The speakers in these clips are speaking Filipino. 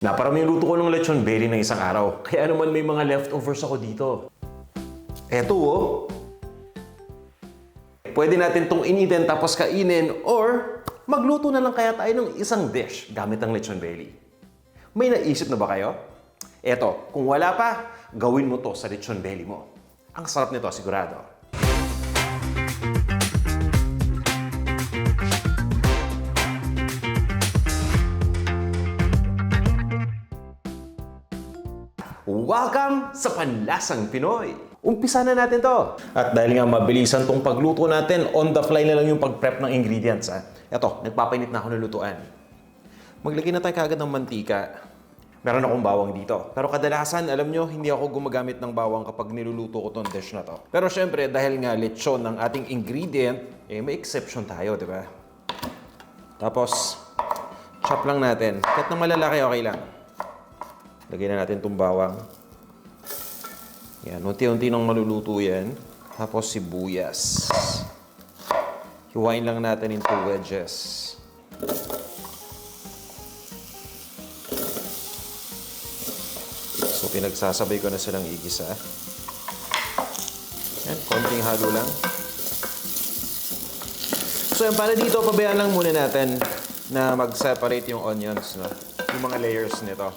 Naparami yung luto ko ng lechon belly ng isang araw. Kaya naman may mga leftovers ako dito. Eto oh. Pwede natin tong initin tapos kainin or magluto na lang kaya tayo ng isang dish gamit ang lechon belly. May naisip na ba kayo? Eto, kung wala pa, gawin mo to sa lechon belly mo. Ang sarap nito, sigurado. Welcome sa Panlasang Pinoy! Umpisa na natin to! At dahil nga mabilisan tong pagluto natin, on the fly na lang yung pag-prep ng ingredients. Eto, nagpapainit na ako ng lutuan. Maglagay na tayo kagad ng mantika. Meron akong bawang dito. Pero kadalasan, alam nyo, hindi ako gumagamit ng bawang kapag niluluto ko tong dish na to. Pero syempre, dahil nga lechon ng ating ingredient, may exception tayo, di ba? Tapos, chop lang natin. Kahit na malalaki, okay lang. Lagyan na natin itong bawang. Yan, unti-unti nang maluluto yan. Tapos sibuyas. Hiwain lang natin into wedges. So, pinagsasabay ko na silang igisa. Yan, konting halo lang. So, yan, para dito, pabayaan lang muna natin na mag-separate yung onions, no? Yung mga layers nito.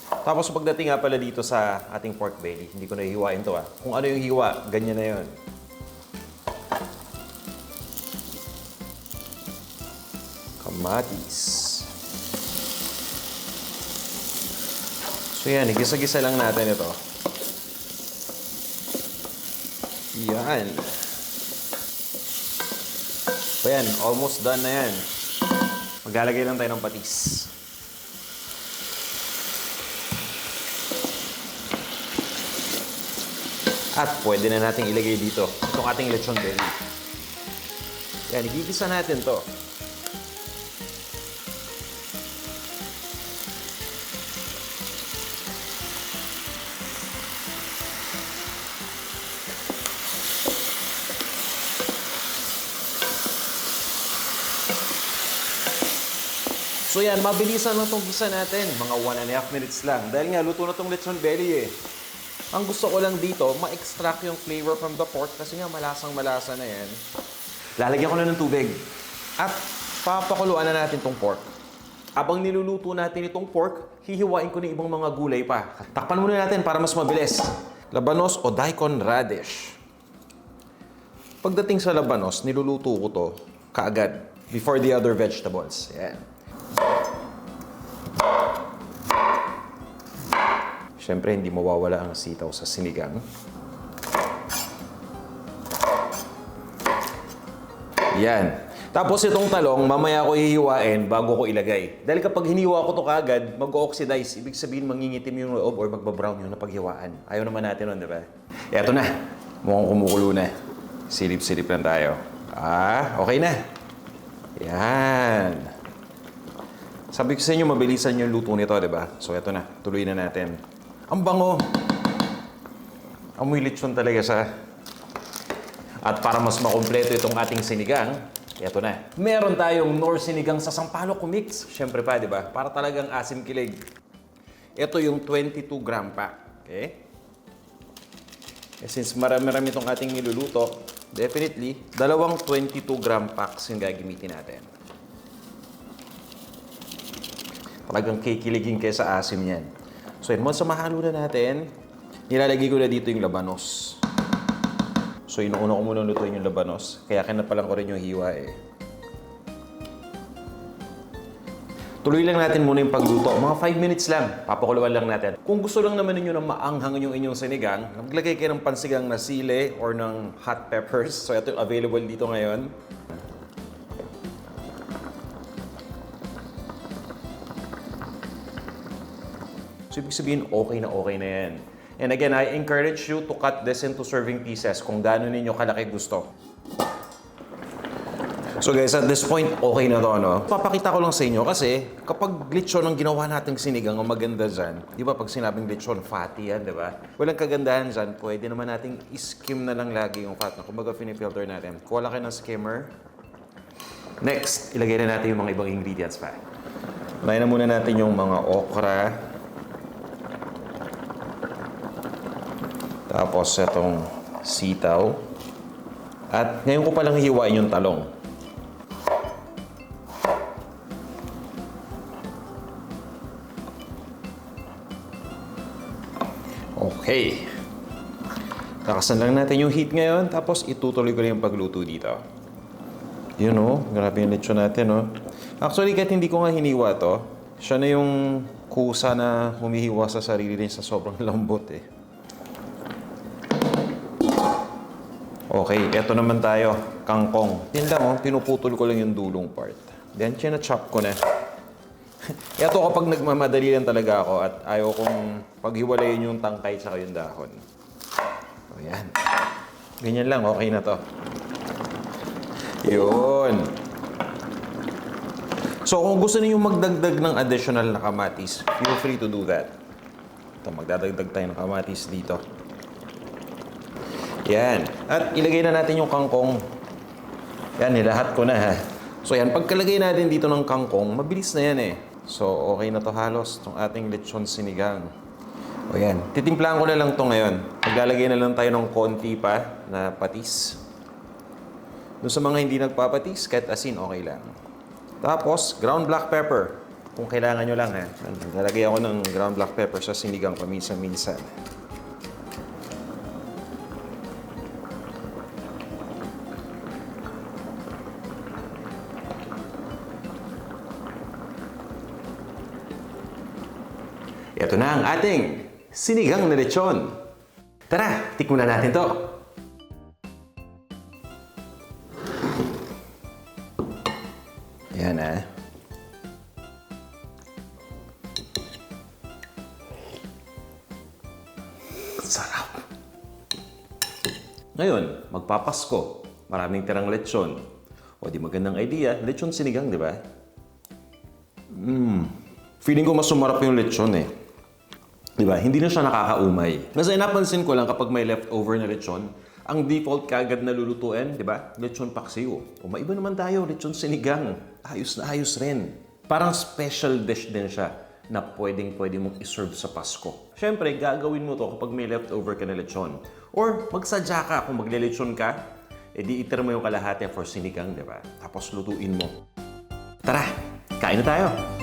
Tapos pagdating nga pala dito sa ating pork belly, hindi ko na hiwain to. Kung ano yung hiwa, ganyan na yun. Kamatis. So yan, igisa-gisa lang natin ito. Yan. So yan, almost done na yan. Maglalagay lang tayo ng patis. At pwede na natin ilagay dito itong ating lechon belly. Yan, igigisa natin to. So yan, mabilisan lang itong gisa natin. Mga 1.5 minutes lang. Dahil nga, luto na itong lechon belly eh. Ang gusto ko lang dito, ma-extract yung flavor from the pork kasi nga malasang-malasa na yan. Lalagyan ko na ng tubig. At papakuluan na natin tong pork. Abang niluluto natin itong pork, hihiwain ko ng ibang mga gulay pa. Takpan muna natin para mas mabilis. Labanos o daikon radish. Pagdating sa labanos, niluluto ko to kaagad before the other vegetables. Yan. Siyempre, hindi mawawala ang sitaw sa sinigang. Yan. Tapos itong talong, mamaya ko hihiwain bago ko ilagay. Dahil kapag hiniwa ko to kagad, mag-oxidize. Ibig sabihin, mangingitim yung loob or magbabrown yung napaghiwaan. Ayaw naman natin nun, di ba? Eto na. Mukhang kumukulo na. Silip-silip lang tayo. Okay na. Yan. Sabi ko sa inyo, mabilisan yung luto nito, di ba? So, eto na. Tuloy na natin. Ang bango. Amoy lechon talaga sa... At para mas makumpleto itong ating sinigang, eto na. Meron tayong Knorr sinigang sa Sampaloc mix. Siyempre pa, di ba? Para talagang asim kilig. Ito yung 22-gram pack. Okay? Since marami-rami itong ating niluluto, definitely, dalawang 22-gram packs yung gagamitin natin. Talagang kikiligin kayo sa asim yan. So yun, once mahalo na natin, nilalagay ko na dito yung labanos. So inuuna ko muna lutuin yung labanos. Kaya kinapalan ko rin yung hiwa eh. Tuloy lang natin muna yung pagluto. Mga 5 minutes lang. Papakuluan lang natin. Kung gusto lang naman ninyo na maanghang yung inyong sinigang, maglagay kayo ng pansigang na sili or ng hot peppers. So ito yung available dito ngayon. So, ibig sabihin, okay na yan. And again, I encourage you to cut this into serving pieces kung gaano ninyo kalaki gusto. So guys, at this point, okay na to, no? Papakita ko lang sa inyo kasi kapag lechon ang ginawa nating sinigang, ang maganda dyan, di ba pag sinabing lechon, fatty yan, di ba? Walang kagandahan dyan, pwede naman nating iskim na lang lagi yung fat. Kumbaga, pinifilter natin. Kuha lang kayo ng skimmer. Next, ilagay na natin yung mga ibang ingredients pa. Unahin na muna natin yung mga okra. Tapos itong sitaw. At ngayon ko palang hiwain yung talong. Okay. Takasan lang natin yung heat ngayon, tapos itutuloy ko lang yung pagluto dito. Yun o, grabe yung lechon natin o. Actually, kahit hindi ko nga hiniwa to, siya na yung kusa na humihiwa sa sarili rin sa sobrang lambot eh. Okay, eto naman tayo, kangkong. Yan lang o, pinuputol ko lang yung dulong part. Then, china-chop ko na. Ito kapag nagmamadali lang talaga ako at ayaw kong paghiwalayin yung tangkay sa yung dahon. O yan. Ganyan lang, okay na to. Yun. So kung gusto niyo magdagdag ng additional na kamatis, feel free to do that. Ito, magdadagdag tayo ng kamatis dito. Yan. At ilagay na natin yung kangkong. Yan, nilahat ko na ha. So yan, pagkalagay natin dito ng kangkong, mabilis na yan eh. So, okay na to halos, itong ating lechon sinigang. O yan, titimplahan ko na lang to ngayon. Maglalagay na lang tayo ng konti pa na patis. Doon sa mga hindi nagpapatis, kahit asin, okay lang. Tapos, ground black pepper. Kung kailangan nyo lang ha. Naglalagay ako ng ground black pepper sa sinigang paminsan-minsan. Ito na ang ating sinigang na lechon. Tara, tikman na natin to. Ayan ah. Sarap. Ngayon, magpapasko. Maraming tirang lechon. O di magandang idea, lechon sinigang, di ba? Feeling ko mas sumarap yung lechon eh. Diba? Hindi na siya nakakaumay. Kasi napansin ko lang kapag may leftover na lechon, ang default kagad na lulutuin, di ba? Lechon paksiw. O maiba naman tayo, lechon sinigang. Ayos na ayos rin. Parang special dish din siya na pwede mong iserve sa Pasko. Siyempre, gagawin mo to kapag may leftover ka na lechon. Or magsadya ka kung magle-lechon ka, edi itir mo yung kalahati for sinigang, di ba? Tapos lutuin mo. Tara, kain na tayo!